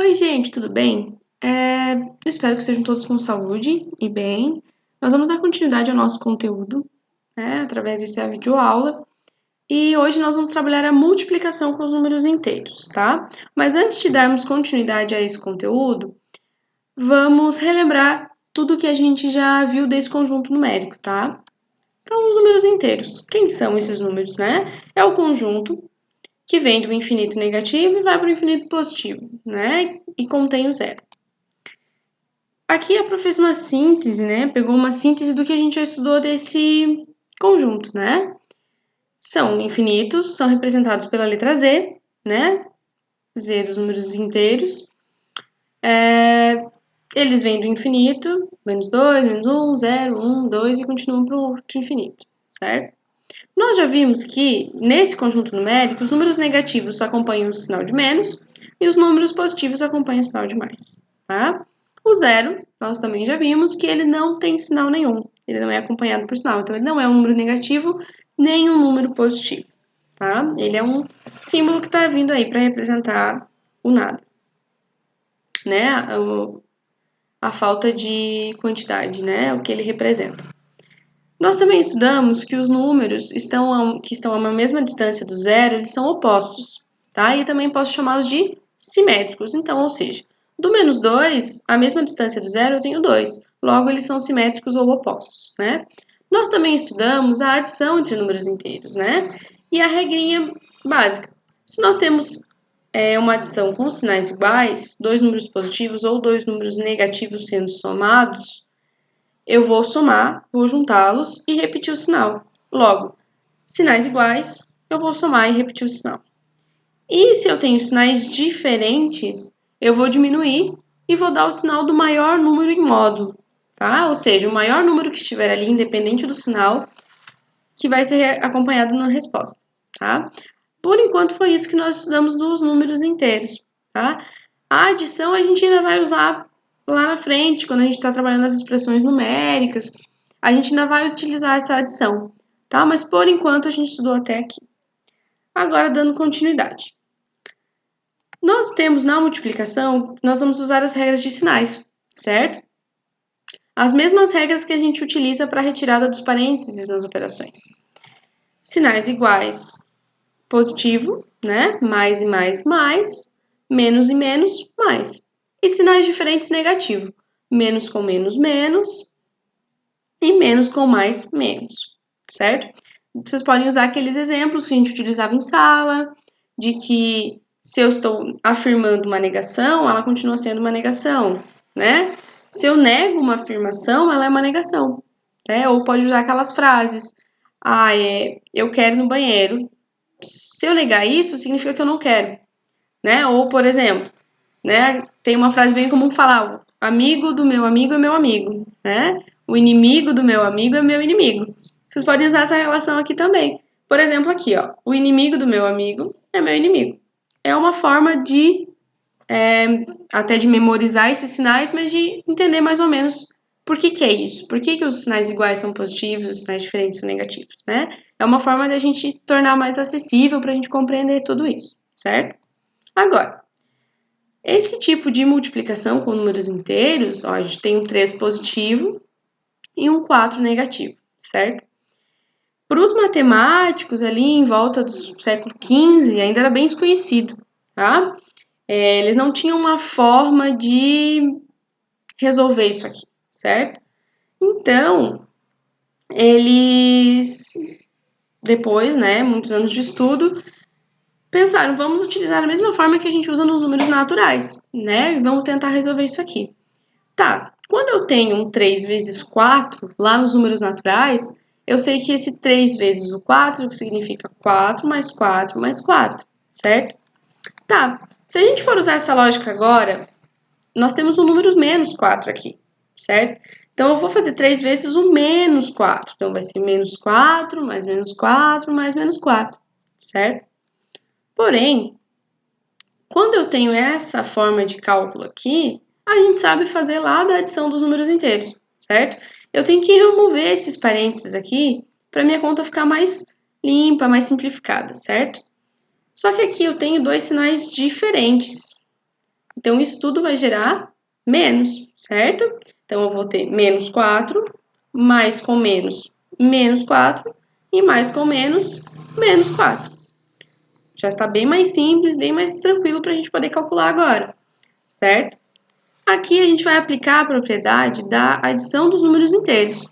Oi, gente, tudo bem? Eu espero que estejam todos com saúde e bem. Nós vamos dar continuidade ao nosso conteúdo, né, através dessa videoaula. E hoje nós vamos trabalhar a multiplicação com os números inteiros, tá? Mas antes de darmos continuidade a esse conteúdo, vamos relembrar tudo que a gente já viu desse conjunto numérico, tá? Então, os números inteiros. Quem são esses números, né? É o conjunto que vem do infinito negativo e vai para o infinito positivo, né? E contém o zero. Aqui a prof fez uma síntese, né? Pegou uma síntese do que a gente já estudou desse conjunto, né? São infinitos, são representados pela letra Z, né? Z dos números inteiros. Eles vêm do infinito, menos 2, menos 1, 0, 1, 2 e continuam para o outro infinito, certo? Nós já vimos que, nesse conjunto numérico, os números negativos acompanham o sinal de menos e os números positivos acompanham o sinal de mais, tá? O zero, nós também já vimos que ele não tem sinal nenhum, ele não é acompanhado por sinal, então ele não é um número negativo nem um número positivo, tá? Ele é um símbolo que está vindo aí para representar o nada, né? A falta de quantidade, né? O que ele representa. Nós também estudamos que os números que estão a uma mesma distância do zero, eles são opostos, tá? E também posso chamá-los de simétricos. Então, ou seja, do menos 2, a mesma distância do zero, eu tenho 2. Logo, eles são simétricos ou opostos, né? Nós também estudamos a adição entre números inteiros, né? E a regrinha básica. Se nós temos uma adição com sinais iguais, dois números positivos ou dois números negativos sendo somados, eu vou somar, vou juntá-los e repetir o sinal. Logo, sinais iguais, eu vou somar e repetir o sinal. E se eu tenho sinais diferentes, eu vou diminuir e vou dar o sinal do maior número em módulo, tá? Ou seja, o maior número que estiver ali, independente do sinal, que vai ser acompanhado na resposta, tá? Por enquanto, foi isso que nós estudamos dos números inteiros, tá? A adição a gente ainda vai usar lá na frente, quando a gente está trabalhando as expressões numéricas, a gente ainda vai utilizar essa adição, tá? Mas por enquanto a gente estudou até aqui. Agora, dando continuidade. Nós temos na multiplicação, nós vamos usar as regras de sinais, certo? As mesmas regras que a gente utiliza para a retirada dos parênteses nas operações. Sinais iguais, positivo, né? Mais e mais, mais. Menos e menos, mais. E sinais diferentes, negativo. Menos com menos, menos. E menos com mais, menos. Certo? Vocês podem usar aqueles exemplos que a gente utilizava em sala, de que se eu estou afirmando uma negação, ela continua sendo uma negação, né? Se eu nego uma afirmação, ela é uma negação, né? Ou pode usar aquelas frases, eu quero ir no banheiro. Se eu negar isso, significa que eu não quero, né? Ou, por exemplo, né, tem uma frase bem comum falar, o amigo do meu amigo é meu amigo, né? O inimigo do meu amigo é meu inimigo. Vocês podem usar essa relação aqui também. Por exemplo, aqui, ó, o inimigo do meu amigo é meu inimigo. É uma forma de, até de memorizar esses sinais, mas de entender mais ou menos por que é isso. Por que os sinais iguais são positivos, os sinais diferentes são negativos, né? É uma forma de a gente tornar mais acessível para a gente compreender tudo isso, certo? Agora, esse tipo de multiplicação com números inteiros, ó, a gente tem um 3 positivo e um 4 negativo, certo? Para os matemáticos ali em volta do século XV ainda era bem desconhecido, tá? Eles não tinham uma forma de resolver isso aqui, certo? Então, eles, depois, né, muitos anos de estudo, pensaram, vamos utilizar a mesma forma que a gente usa nos números naturais, né? E vamos tentar resolver isso aqui. Tá, quando eu tenho um 3 vezes 4, lá nos números naturais, eu sei que esse 3 vezes o 4 significa 4 mais 4 mais 4, certo? Tá, se a gente for usar essa lógica agora, nós temos um número menos 4 aqui, certo? Então, eu vou fazer 3 vezes o menos 4. Então, vai ser menos 4 mais menos 4 mais menos 4, certo? Porém, quando eu tenho essa forma de cálculo aqui, a gente sabe fazer lá da adição dos números inteiros, certo? Eu tenho que remover esses parênteses aqui para minha conta ficar mais limpa, mais simplificada, certo? Só que aqui eu tenho dois sinais diferentes. Então, isso tudo vai gerar menos, certo? Então, eu vou ter menos 4, mais com menos, menos 4, e mais com menos, menos 4. Já está bem mais simples, bem mais tranquilo para a gente poder calcular agora, certo? Aqui a gente vai aplicar a propriedade da adição dos números inteiros.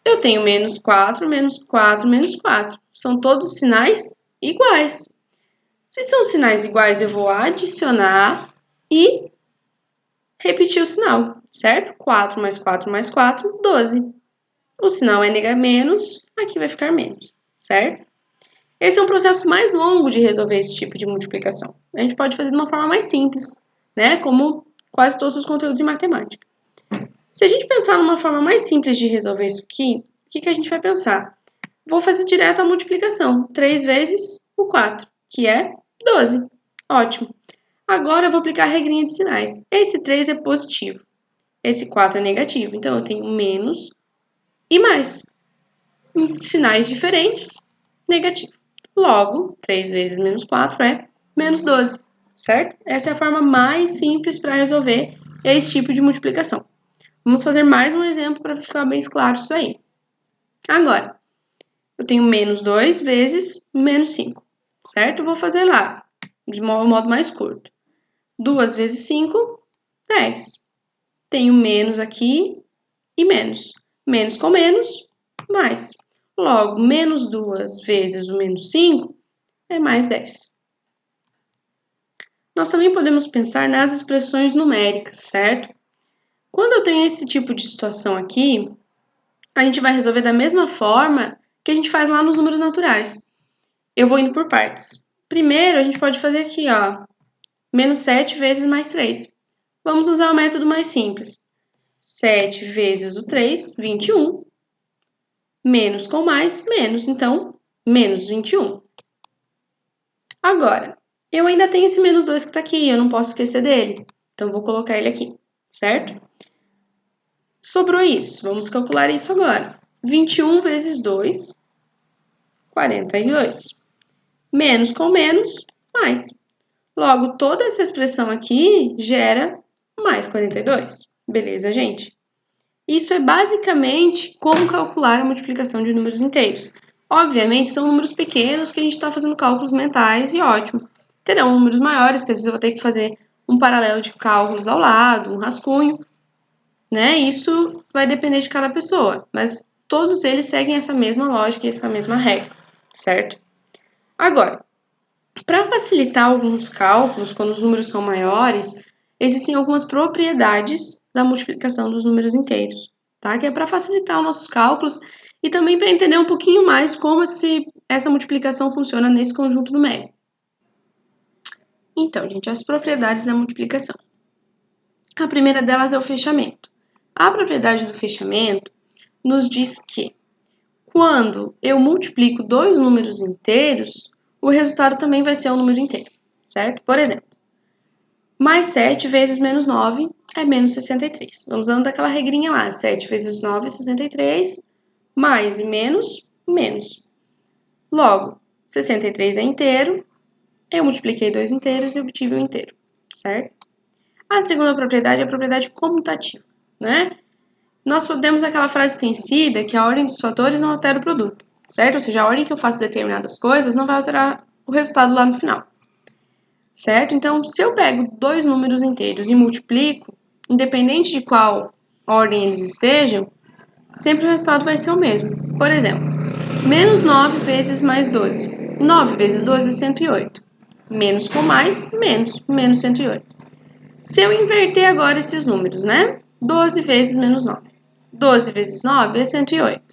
Eu tenho menos 4, menos 4, menos 4. São todos sinais iguais. Se são sinais iguais, eu vou adicionar e repetir o sinal, certo? 4 mais 4 mais 4, 12. O sinal é menos, aqui vai ficar menos, certo? Esse é um processo mais longo de resolver esse tipo de multiplicação. A gente pode fazer de uma forma mais simples, né? Como quase todos os conteúdos em matemática. Se a gente pensar numa forma mais simples de resolver isso aqui, o que a gente vai pensar? Vou fazer direto a multiplicação. 3 vezes o 4, que é 12. Ótimo. Agora eu vou aplicar a regrinha de sinais. Esse 3 é positivo. Esse 4 é negativo. Então, eu tenho menos e mais. Em sinais diferentes, negativo. Logo, 3 vezes menos 4 é menos 12, certo? Essa é a forma mais simples para resolver esse tipo de multiplicação. Vamos fazer mais um exemplo para ficar bem claro isso aí. Agora, eu tenho menos 2 vezes menos 5, certo? Eu vou fazer lá, de modo mais curto. 2 vezes 5, 10. Tenho menos aqui e menos. Menos com menos, mais. Logo, menos 2 vezes o menos 5 é mais 10. Nós também podemos pensar nas expressões numéricas, certo? Quando eu tenho esse tipo de situação aqui, a gente vai resolver da mesma forma que a gente faz lá nos números naturais. Eu vou indo por partes. Primeiro, a gente pode fazer aqui, ó, menos 7 vezes mais 3. Vamos usar o método mais simples. 7 vezes o 3, 21. Menos com mais, menos. Então, menos 21. Agora, eu ainda tenho esse menos 2 que está aqui, eu não posso esquecer dele. Então, vou colocar ele aqui, certo? Sobrou isso. Vamos calcular isso agora. 21 vezes 2, 42. Menos com menos, mais. Logo, toda essa expressão aqui gera mais 42. Beleza, gente? Isso é basicamente como calcular a multiplicação de números inteiros. Obviamente, são números pequenos que a gente está fazendo cálculos mentais e ótimo. Terão números maiores, que às vezes eu vou ter que fazer um paralelo de cálculos ao lado, um rascunho, né? Isso vai depender de cada pessoa, mas todos eles seguem essa mesma lógica e essa mesma regra, certo? Agora, para facilitar alguns cálculos, quando os números são maiores, existem algumas propriedades da multiplicação dos números inteiros, tá? Que é para facilitar os nossos cálculos e também para entender um pouquinho mais como essa multiplicação funciona nesse conjunto numérico. Então, gente, as propriedades da multiplicação. A primeira delas é o fechamento. A propriedade do fechamento nos diz que quando eu multiplico dois números inteiros, o resultado também vai ser um número inteiro, certo? Por exemplo, mais 7 vezes menos 9 é menos 63. Vamos usando aquela regrinha lá, 7 vezes 9 é 63, mais e menos, menos. Logo, 63 é inteiro, eu multipliquei dois inteiros e obtive um inteiro, certo? A segunda propriedade é a propriedade comutativa, né? Nós podemos aquela frase conhecida que a ordem dos fatores não altera o produto, certo? Ou seja, a ordem que eu faço determinadas coisas não vai alterar o resultado lá no final, certo? Então, se eu pego dois números inteiros e multiplico, independente de qual ordem eles estejam, sempre o resultado vai ser o mesmo. Por exemplo, menos 9 vezes mais 12. 9 vezes 12 é 108. Menos com mais, menos, menos 108. Se eu inverter agora esses números, né? 12 vezes menos 9. 12 vezes 9 é 108.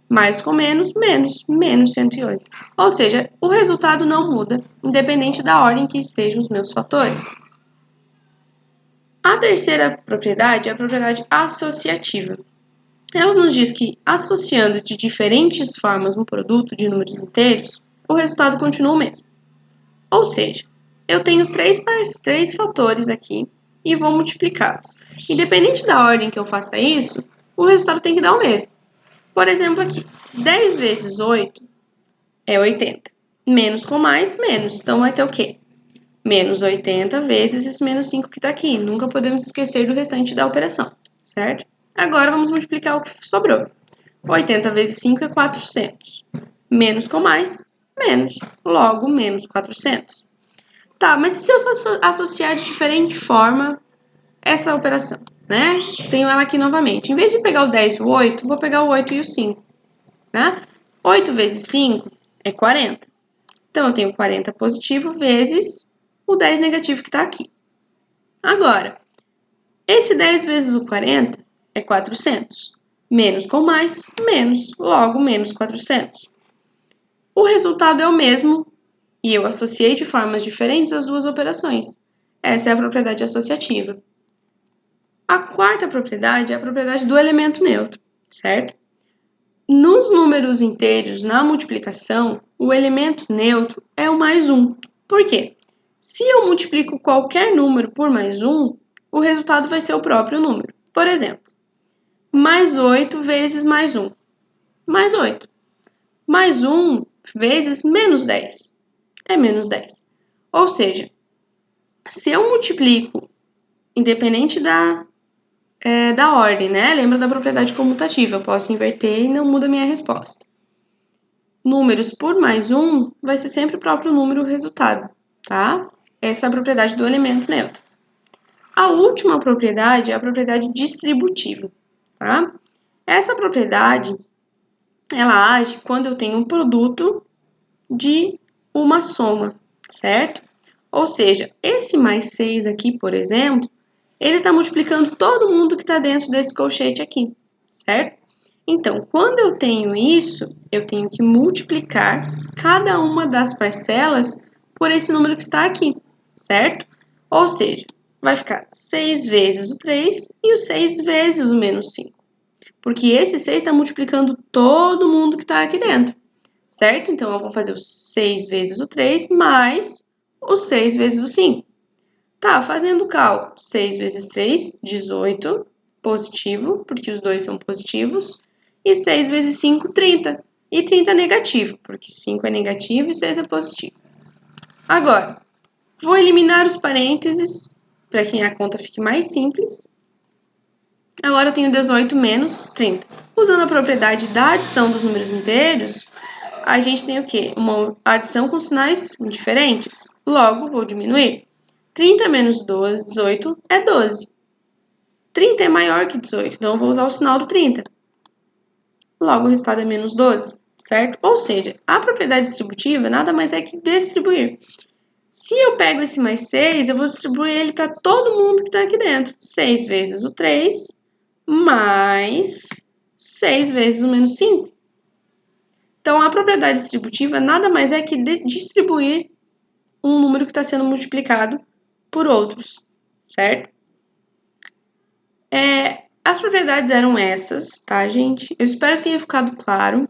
Mais com menos, menos, menos 108. Ou seja, o resultado não muda, independente da ordem que estejam os meus fatores. A terceira propriedade é a propriedade associativa. Ela nos diz que, associando de diferentes formas um produto de números inteiros, o resultado continua o mesmo. Ou seja, eu tenho três fatores aqui e vou multiplicá-los. Independente da ordem que eu faça isso, o resultado tem que dar o mesmo. Por exemplo, aqui, 10 vezes 8 é 80. Menos com mais, menos. Então, vai ter o quê? menos 80 vezes esse menos 5 que está aqui. Nunca podemos esquecer do restante da operação, certo? Agora vamos multiplicar o que sobrou. 80 vezes 5 é 400. Menos com mais, menos. Logo, menos 400. Tá, mas e se eu associar de diferente forma essa operação, né? Tenho ela aqui novamente. Em vez de pegar o 10 e o 8, vou pegar o 8 e o 5, né? 8 vezes 5 é 40. Então, eu tenho 40 positivo vezes o 10 negativo que está aqui. Agora, esse 10 vezes o 40 é 400. Menos com mais, menos. Logo, menos 400. O resultado é o mesmo e eu associei de formas diferentes as duas operações. Essa é a propriedade associativa. A quarta propriedade é a propriedade do elemento neutro, certo? Nos números inteiros, na multiplicação, o elemento neutro é o mais 1. Por quê? Se eu multiplico qualquer número por mais 1, o resultado vai ser o próprio número. Por exemplo, mais 8 vezes mais 1. Mais 8. Mais 1 vezes menos 10. É menos 10. Ou seja, se eu multiplico, independente da ordem, né? Lembra da propriedade comutativa, eu posso inverter e não muda a minha resposta. Números por mais 1 vai ser sempre o próprio número o resultado, tá? Essa é a propriedade do elemento neutro. A última propriedade é a propriedade distributiva, tá? Essa propriedade, ela age quando eu tenho um produto de uma soma, certo? Ou seja, esse mais 6 aqui, por exemplo, ele está multiplicando todo mundo que está dentro desse colchete aqui, certo? Então, quando eu tenho isso, eu tenho que multiplicar cada uma das parcelas por esse número que está aqui, certo? Ou seja, vai ficar 6 vezes o 3 e o 6 vezes o menos 5. Porque esse 6 está multiplicando todo mundo que está aqui dentro, certo? Então, eu vou fazer o 6 vezes o 3 mais o 6 vezes o 5. Tá, fazendo o cálculo, 6 vezes 3, 18, positivo, porque os dois são positivos, e 6 vezes 5, 30. E 30 é negativo, porque 5 é negativo e 6 é positivo. Agora, vou eliminar os parênteses, para que a conta fique mais simples. Agora eu tenho 18 menos 30. Usando a propriedade da adição dos números inteiros, a gente tem o quê? Uma adição com sinais diferentes. Logo, vou diminuir. 30 menos 18 é 12. 30 é maior que 18, então eu vou usar o sinal do 30. Logo, o resultado é menos 12, certo? Ou seja, a propriedade distributiva nada mais é que distribuir. Se eu pego esse mais 6, eu vou distribuir ele para todo mundo que está aqui dentro. 6 vezes o 3, mais 6 vezes o menos 5. Então, a propriedade distributiva nada mais é que distribuir um número que está sendo multiplicado por outros, certo? As propriedades eram essas, tá, gente? Eu espero que tenha ficado claro.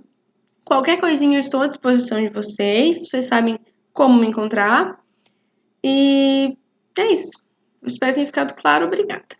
Qualquer coisinha eu estou à disposição de vocês. Vocês sabem como me encontrar. E é isso. Eu espero que tenha ficado claro. Obrigada.